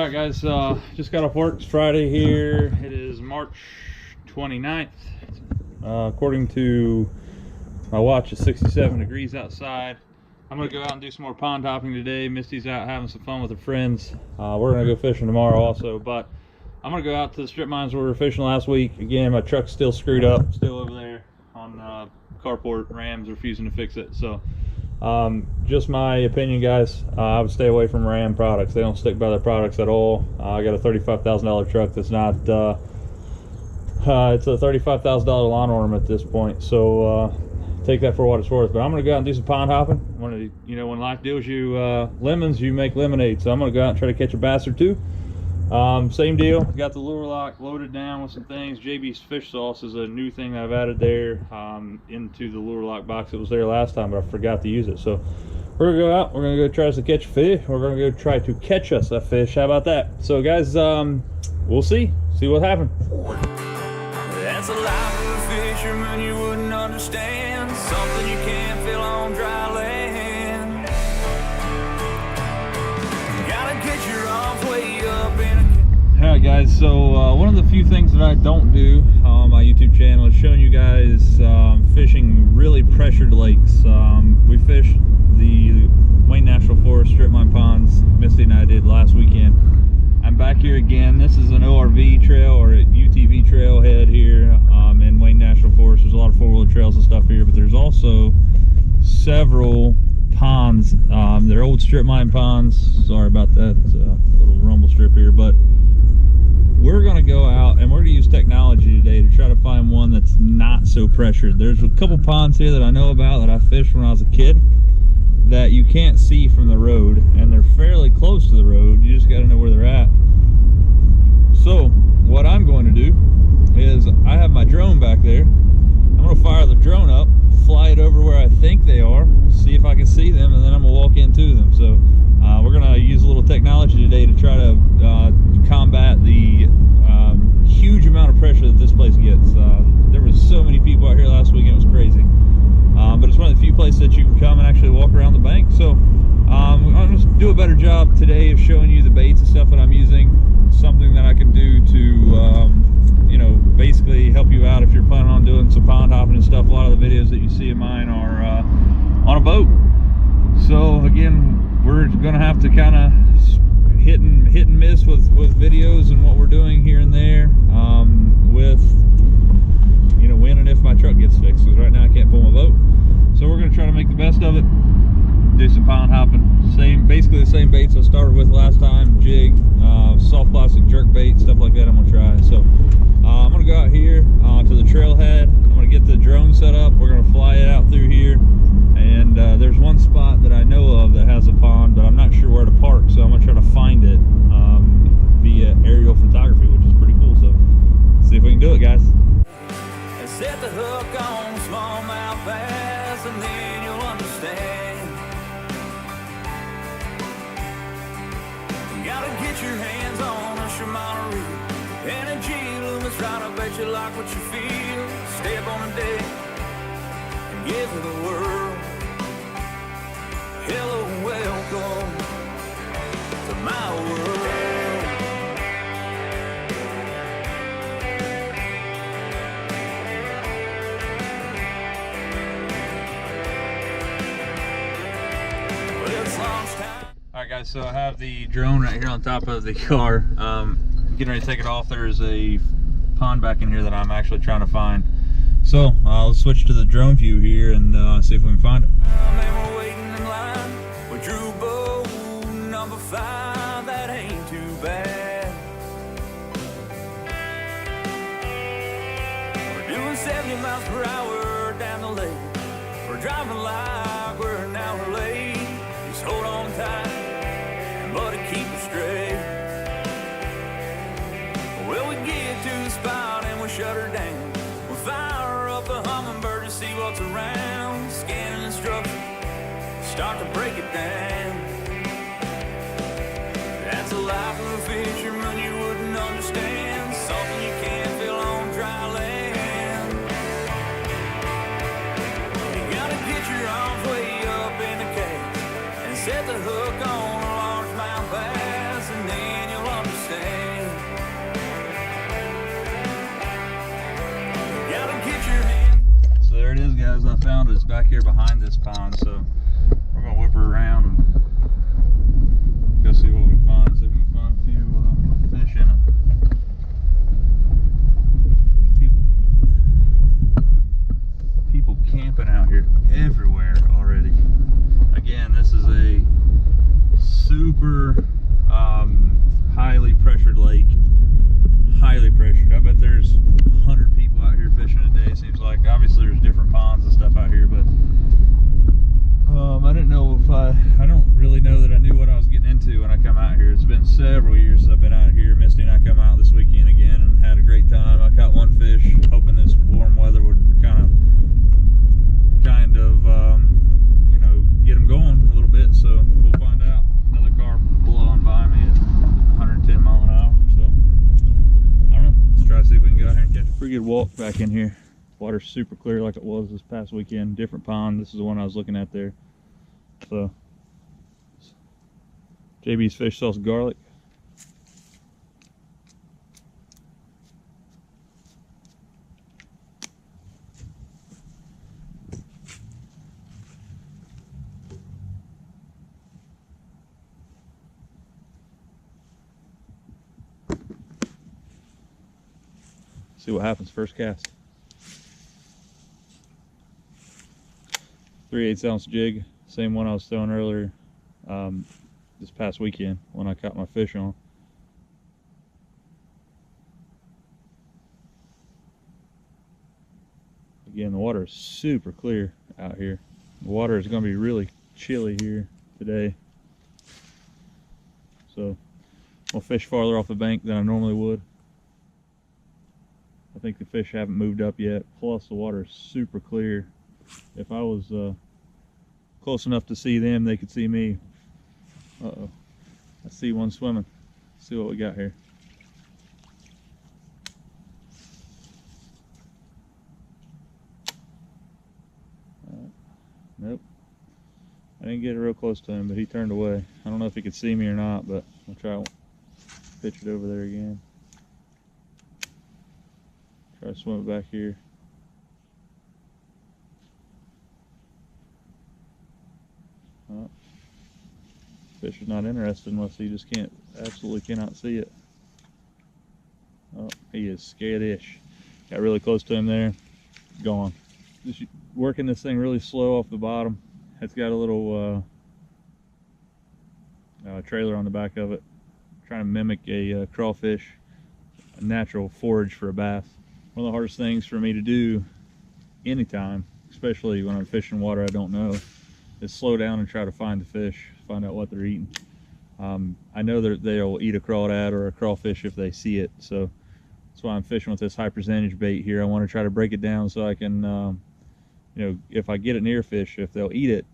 Alright guys, just got off work. It's Friday here. It is March 29th. According to my watch, it's 67 degrees outside. I'm going to go out and do some more pond hopping today. Misty's out having some fun with her friends. We're going to go fishing tomorrow also, but I'm going to go out to the strip mines where we were fishing last week. Again, my truck's still screwed up, still over there on carport. Ram's refusing to fix it. So just my opinion, guys. I would stay away from Ram products. They don't stick by their products at all. I got a $35,000 truck that's not it's a $35,000 lawn ornament at this point, so take that for what it's worth. But I'm gonna go out and do some pond hopping. When life deals you lemons, you make lemonade. So I'm gonna go out and try to catch a bass or two. Same deal, got the lure lock loaded down with some things. JB's Fish Sauce is a new thing that I've added there into the lure lock box. It was there last time, but I forgot to use it. So we're gonna go out, we're gonna go try to catch a fish. We're gonna go try to catch us a fish. How about that? So guys, we'll see what happens. That's a life of a fisherman you wouldn't understand. Something you can't feel on dry land. Gotta get your arms way up in a... Alright guys, so one of the few things that I don't do on my YouTube channel is showing you guys fishing really pressured lakes. We fished the Wayne National Forest strip mine ponds, Misty and I did last weekend. I'm back here again. This is an ORV trail or a UTV trailhead here in Wayne National Forest. There's a lot of four-wheeler trails and stuff here, but there's also several ponds. They're old strip mine ponds. Sorry about that little rumble strip here, but we're going to go out and we're going to use technology today to try to find one that's not so pressured. There's a couple ponds here that I know about that I fished when I was a kid that you can't see from the road, and they're fairly close to the road. You just got to know where they're at. So what I'm going to do is, I have my drone back there. I'm going to fire the drone up, fly it over where I think they are, see if I can see them, and then I'm going to walk into them. So we're going to use a little technology today to try to combat the huge amount of pressure that this place gets. There was so many people out here last weekend, it was crazy. But it's one of the few places that you can come and actually walk around the bank. So I'm going to do a better job today of showing you the baits and stuff that I'm using. Something that I can do to basically help you out if you're planning on doing some pond hopping and stuff. A lot of the videos that you see of mine are on a boat. So again, we're going to have to kind of hit and miss with videos and what we're doing here and there with when and if my truck gets fixed, because right now I can't pull my boat. So we're going to try to make the best of it, do some pond hopping. Basically the same baits I started with last time: jig, soft plastic jerk bait, stuff like that. I'm going to try. So I'm going to go out here to the trailhead. I'm going to get the drone set up. We're going to fly it out through here, and there's one spot that I know of that has a pond, but I'm not sure where to park, so I'm going to try to find it via aerial photography, which is pretty cool. So let's see if we can do it, guys. Set the hook on smallmouth bass, and then you'll understand. You gotta get your hands on a Shimano reel and a G-Loom that's right. I bet you like what you feel. Step on a deck and give it a whirl. Hello, welcome to my world. Alright guys, so I have the drone right here on top of the car. Getting ready to take it off. There's a pond back in here that I'm actually trying to find. So let's switch to the drone view here and see if we can find it. Man, we're waiting in line with Drew Bow, number 5, that ain't too bad. We're doing 70 miles per hour down the lake. We're driving like we're an hour late. Just hold on tight, buddy, keep it straight. Well, we get to the spot and we shut her down. We fire up a Humminbird to see what's around. Scanning instructions, start to break it down. That's the life of a fisherman you wouldn't understand. Something you can't feel on dry land. You gotta get your arms way up in the cage and set the hook on a largemouth bass, and then you'll guys, I found is back here behind this pond, so we're gonna whip her around and go see what we can find. See if we can find a few fish in it. People camping out here everywhere already. Again, this is a super highly pressured lake. Highly pressured. I bet there's 100 people out here fishing a day. Seems like. Obviously there's different ponds and stuff out here, but I didn't know if I don't really know that I knew what I was getting into when I come out here. It's been several years since I've been out here. Misty and I come out this weekend again and had a great time. I caught one fish, hoping this warm weather would kind of you know, get them going a little bit. So we'll find out. Another car blowing by me at 110 mile an hour. So I don't know. Let's try to see if we can go out here and catch a pretty good walk back in here. Water's super clear like it was this past weekend. Different pond. This is the one I was looking at there. So JB's fish sauce garlic. See what happens first cast. 3/8 ounce jig, same one I was throwing earlier this past weekend when I caught my fish on. Again, the water is super clear out here. The water is going to be really chilly here today, so I'll fish farther off the bank than I normally would. I think the fish haven't moved up yet, plus the water is super clear. If I was close enough to see them, they could see me. Uh-oh. I see one swimming. Let's see what we got here. Nope. I didn't get real close to him, but he turned away. I don't know if he could see me or not, but I'll try to pitch it over there again. Try to swim it back here. Oh. Fish is not interested unless he just absolutely cannot see it. Oh, he is skittish. Got really close to him there. Gone. Just working this thing really slow off the bottom. It's got a little trailer on the back of it. Trying to mimic a crawfish, a natural forage for a bass. One of the hardest things for me to do anytime, especially when I'm fishing water I don't know, is slow down and try to find the fish, find out what they're eating. I know that they'll eat a crawdad or a crawfish if they see it, so that's why I'm fishing with this high percentage bait here. I want to try to break it down so I can, you know, if I get a near fish, if they'll eat it,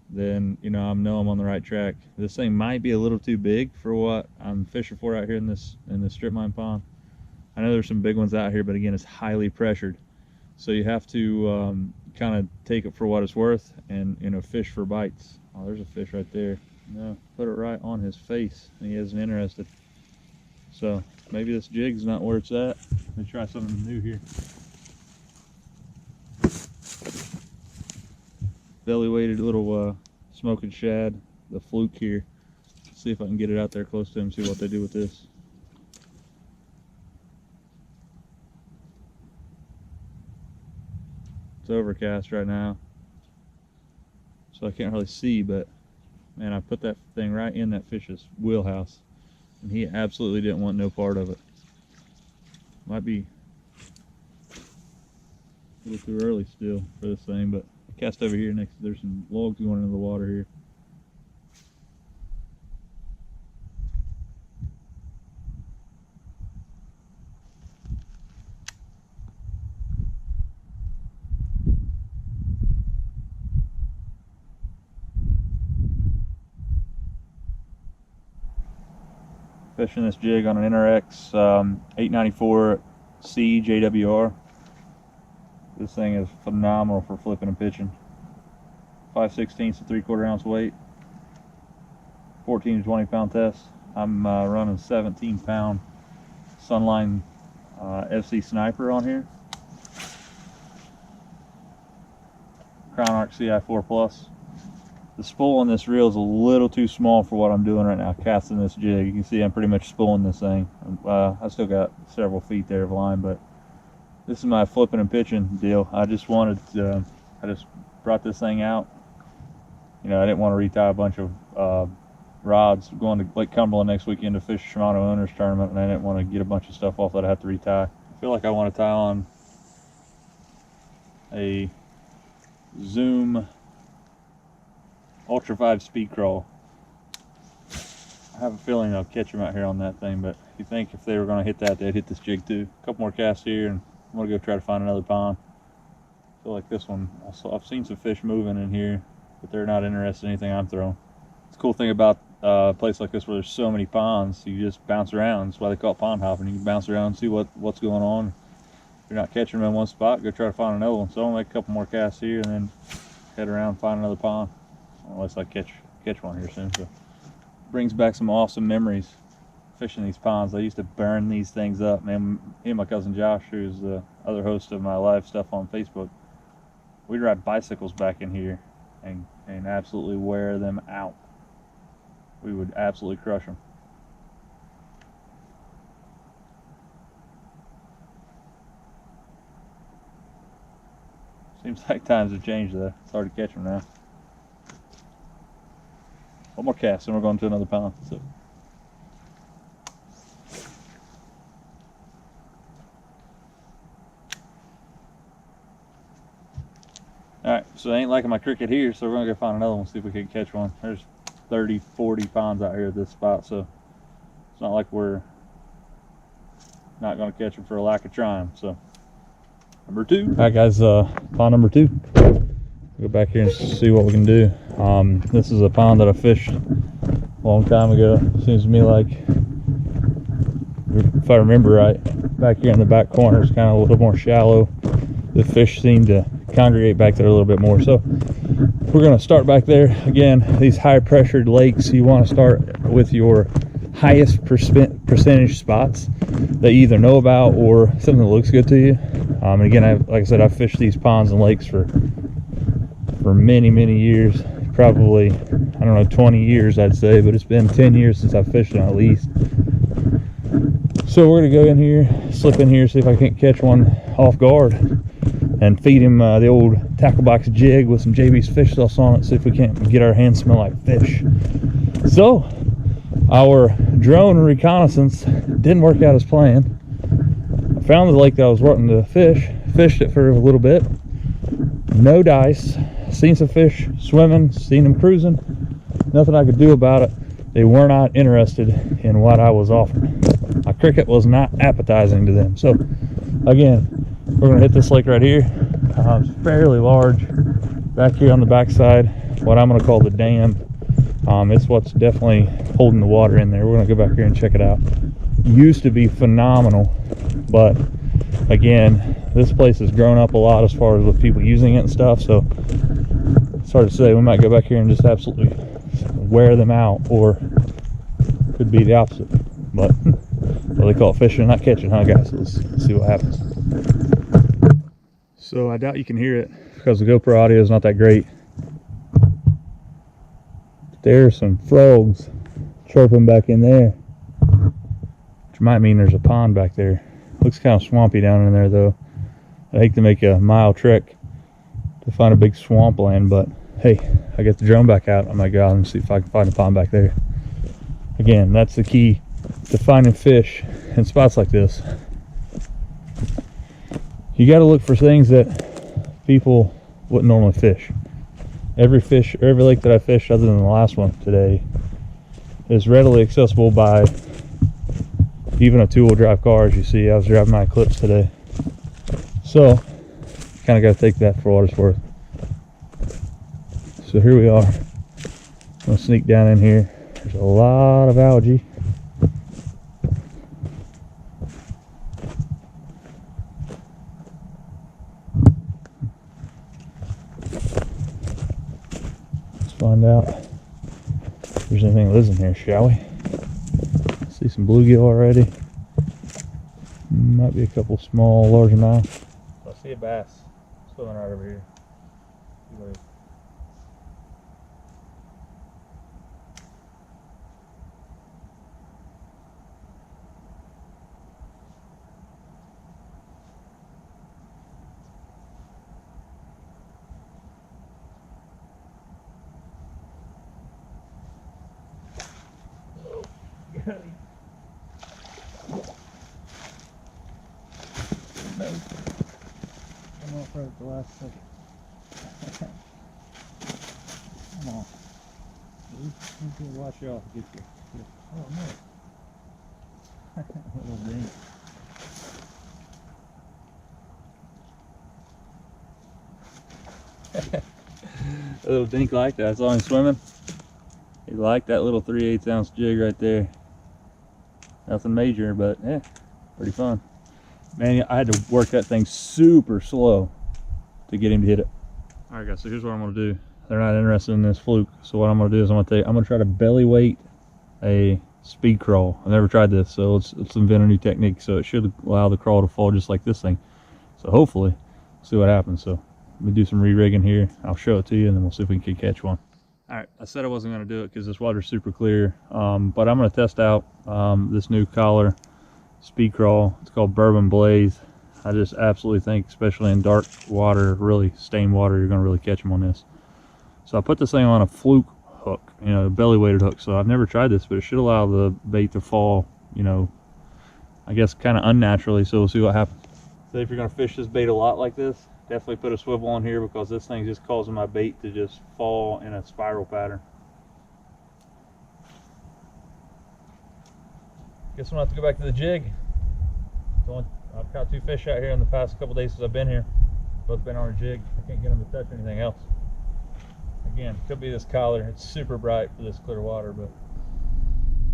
then you know I'm on the right track. This thing might be a little too big for what I'm fishing for out here in this strip mine pond. I know there's some big ones out here, but again, it's highly pressured, so you have to kind of take it for what it's worth and, you know, fish for bites. Oh, there's a fish right there. No, put it right on his face and he isn't interested. So maybe this jig's not where it's at. Let me try something new here. Belly weighted little smoking shad, the fluke here. Let's see if I can get it out there close to him, see what they do with this. It's overcast right now, so I can't really see, but man, I put that thing right in that fish's wheelhouse and he absolutely didn't want no part of it. Might be a little too early still for this thing, but I cast over here next. There's some logs going into the water here. Fishing this jig on an NRX 894 C JWR. This thing is phenomenal for flipping and pitching. 5/16 to 3/4 ounce weight. 14 to 20 pound test. I'm running 17 pound Sunline FC Sniper on here. Chronarch CI4 Plus. The spool on this reel is a little too small for what I'm doing right now, casting this jig. You can see I'm pretty much spooling this thing. I still got several feet there of line, but this is my flipping and pitching deal. I just wanted to, I just brought this thing out. You know, I didn't want to retie a bunch of rods going to Lake Cumberland next weekend to fish Shimano Owners Tournament, and I didn't want to get a bunch of stuff off that I have to retie. I feel like I want to tie on a Zoom Ultra 5 Speed Crawl. I have a feeling I'll catch them out here on that thing, but you think if they were going to hit that, they'd hit this jig too. A couple more casts here, and I'm going to go try to find another pond. I feel like this one, I've seen some fish moving in here, but they're not interested in anything I'm throwing. It's a cool thing about a place like this where there's so many ponds, you just bounce around. That's why they call it pond hopping. You can bounce around and see what's going on. If you're not catching them in one spot, go try to find another one. So I'll make a couple more casts here and then head around and find another pond. Unless I catch one here soon. So brings back some awesome memories fishing these ponds. I used to burn these things up, man. Me and my cousin Josh, who's the other host of my live stuff on Facebook, we'd ride bicycles back in here and absolutely wear them out. We would absolutely crush them. Seems like times have changed though. It's hard to catch them now. One more cast and we're going to another pond. So. Alright, so I ain't liking my cricket here, so we're going to go find another one, see if we can catch one. There's 30, 40 ponds out here at this spot, so it's not like we're not going to catch them for a lack of trying. So, number 2. Alright guys, pond number 2. Go back here and see what we can do. This is a pond that I fished a long time ago. Seems to me like, if I remember right, back here in the back corner is kind of a little more shallow. The fish seem to congregate back there a little bit more. So we're going to start back there. Again, these high pressured lakes, you want to start with your highest percentage spots that you either know about or something that looks good to you. And again, like I said, I've fished these ponds and lakes for many years, probably, I don't know, 20 years I'd say, but it's been 10 years since I've fished them at least. So we're going to go in here, slip in here, see if I can't catch one off guard and feed him the old tackle box jig with some JB's fish sauce on it, see if we can't get our hands smell like fish. So our drone reconnaissance didn't work out as planned. I found the lake that I was wanting to fish, fished it for a little bit, no dice, seen some fish swimming, seen them cruising, nothing I could do about it. They were not interested in what I was offering. My cricket was not appetizing to them. So again, we're going to hit this lake right here. It's fairly large. Back here on the backside, what I'm going to call the dam. It's what's definitely holding the water in there. We're going to go back here and check it out. Used to be phenomenal, but again, this place has grown up a lot as far as with people using it and stuff. So it's hard to say. We might go back here and just absolutely wear them out, or could be the opposite. But well, they call it fishing, not catching, huh guys? So let's see what happens. So I doubt you can hear it because the GoPro audio is not that great. There's some frogs chirping back in there, which might mean there's a pond back there. Looks kind of swampy down in there though. I hate to make a mile trek to find a big swampland, but hey, I get the drone back out. I might go out and see if I can find a pond back there. Again, that's the key to finding fish in spots like this. You got to look for things that people wouldn't normally fish. Every lake that I fished other than the last one today is readily accessible by even a two-wheel drive car. As you see, I was driving my Eclipse today. So kind of got to take that for what it's worth. So here we are. I'm going to sneak down in here. There's a lot of algae. Let's find out if there's anything that lives in here, shall we? See some bluegill already. Might be a couple small, largemouth. I see a bass swimming right over here. See what it is. goody. Come off right at the last second. Come on. He's gonna wash you off. Get you. Oh no. Little dink. A little dink like that. As long as swimming. He liked that little 3/8 ounce jig right there. Nothing major, but yeah, pretty fun. Man, I had to work that thing super slow to get him to hit it. All right, guys. So here's what I'm gonna do. They're not interested in this fluke, so what I'm gonna do is I'm gonna try to belly weight a speed crawl. I've never tried this, so let's invent a new technique. So it should allow the crawl to fall just like this thing. So hopefully, see what happens. So let me do some re-rigging here. I'll show it to you, and then we'll see if we can catch one. All right, I said I wasn't gonna do it because this water's super clear, but I'm gonna test out this new collar speed crawl. It's called Bourbon Blaze. I just absolutely think, especially in dark water, really stained water, you're gonna really catch them on this. So I put this thing on a fluke hook, you know, belly weighted hook. So I've never tried this, but it should allow the bait to fall, you know, I guess kind of unnaturally. So we'll see what happens. So if you're gonna fish this bait a lot like this, definitely put a swivel on here, because this thing's just causing my bait to just fall in a spiral pattern. Guess I'm gonna have to go back to the jig. I've caught 2 fish out here in the past couple days since I've been here. Both been on a jig. I can't get them to touch anything else. Again, could be this collar. It's super bright for this clear water, but.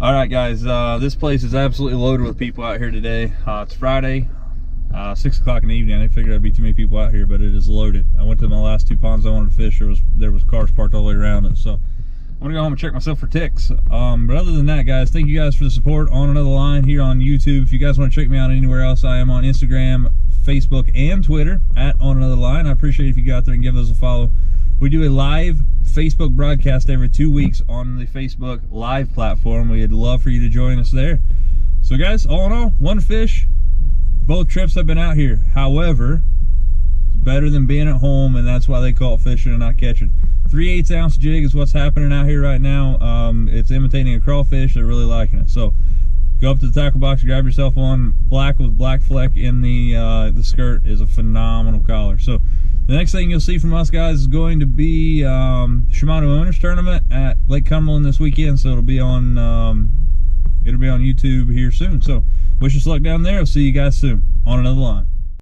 All right, guys, this place is absolutely loaded with people out here today. It's Friday, 6 o'clock in the evening. I didn't figure there'd be too many people out here, but it is loaded. I went to my last 2 ponds I wanted to fish. There was cars parked all the way around it, so I'm gonna go home and check myself for ticks. But other than that, guys, thank you guys for the support on Another Line here on YouTube. If you guys want to check me out anywhere else, I am on Instagram, Facebook, and Twitter at On Another Line. I appreciate it if you go out there and give us a follow. We do a live Facebook broadcast every 2 weeks on the Facebook Live platform. We'd love for you to join us there. So guys, all in all, 1 fish. Both trips I've been out here. However, it's better than being at home, and that's why they call it fishing and not catching. 3/8 ounce jig is what's happening out here right now. It's imitating a crawfish. They're really liking it. So go up to the tackle box, grab yourself one. Black with black fleck in the skirt is a phenomenal collar. So the next thing you'll see from us, guys, is going to be Shimano Owners Tournament at Lake Cumberland this weekend. So it'll be on YouTube here soon. So wish us luck down there. I'll see you guys soon on Another Line.